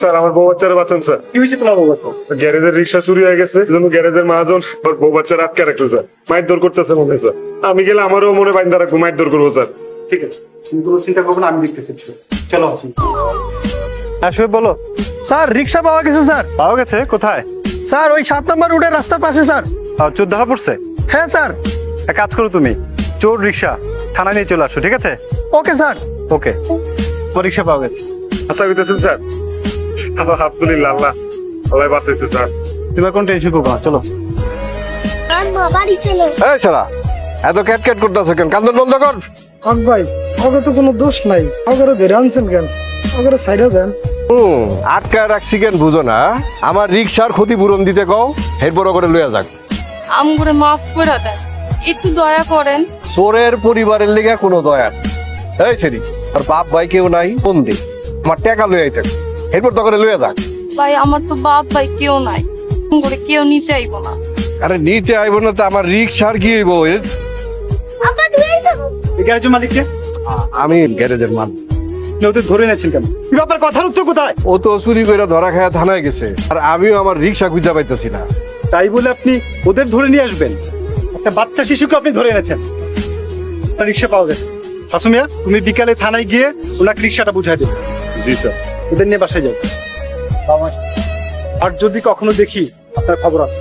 Sir আমার বউ বাচ্চারা বাঁচান স্যার। কি হয়েছে তোমার বউ বাচ্চা? গ্যারেজের রিক্সা চুরি হয়ে গেছে, এজন্য গ্যারেজের মহাজন আর বউ বাচ্চারা আটকে রাখছে স্যার। মাইর দৌড় করতেছে মনে হয় স্যার। আমি গেলে আমারও মনে বাইন্দা রাখবো, মাইর দৌড় করবো স্যার। ঠিক আছে, তুমি কোনো চিন্তা করবো না, আমি দেখতেছি। চলো আসুন। আসবে বলো। স্যার রিক্সা পাওয়া গেছে স্যার। পাওয়া গেছে কোথায়? স্যার ওই 7 নম্বর রোডের রাস্তার পাশে স্যার। চোর ধরা পড়ছে? হ্যাঁ স্যার। এক কাজ করো, তুমি চোর রিক্সা থানায় নিয়ে চলে আসো, ঠিক আছে? Okay sir. ওকে, তোমার রিক্সা পাওয়া গেছে। আশা করতেছেন স্যার? আলহামদুলিল্লাহ, আল্লাহ আল্লাহ বাঁচাইছে স্যার। তোমার কোন টেনশন করবো না, চলো। বাড়ি চলো। এই শালা এত ক্যাট ক্যাট করতেছ কেন? কান্দন বন্ধ কর। হক ভাই ওকে তো কোনো দোষ নাই, ওকে ধরে আনছেন কেন? ওকে সাইডে দেন। আটকায় রাখছি কেন বুঝো না? আমার রিক্সার ক্ষতিপূরণ দিতে কও, এরপর করে লইয়া যাক। আমগুরে মাফ করে দেন, একটু দয়া করেন। চোরের পরিবারের লেগে কোনো দয়া নেই। এই সেরি আর বাপ ভাই কেউ নাই, ফোন দে আমার টাকা লইয়া আইতে, এরপর তো করে লইয়া যাক। ভাই আমার তো বাপ ভাই কেউ নাই, করে কেউ নিতে আইব না। আরে নিতে আইব না তো আমার রিক্সার কি হইব? আপা তুমি আইছো? এই গ্যারেজের মালিককে আমি গ্যারেজের মান। ওদের ধরে নিয়েছেন কেন? কিন্তু আপনার কথার উত্তর কোথায়? ও তো চুরি করে ধরা খায়া থানায় গেছে, আর আমিও আমার রিক্সা খুঁজা পাইতেছি না। তাই বলে আপনি ওদের ধরে নিয়ে আসবেন? একটা বাচ্চা শিশুকে আপনি ধরে এনেছেন। আপনার রিক্সা পাওয়া গেছে। হাসুমিয়া, তুমি বিকালে থানায় গিয়ে ওনাকে রিক্সাটা বুঝাই দেবে। জি স্যার। ওদের নিয়ে বাসায় যাও। আর যদি কখনো দেখি, আপনার খবর আছে।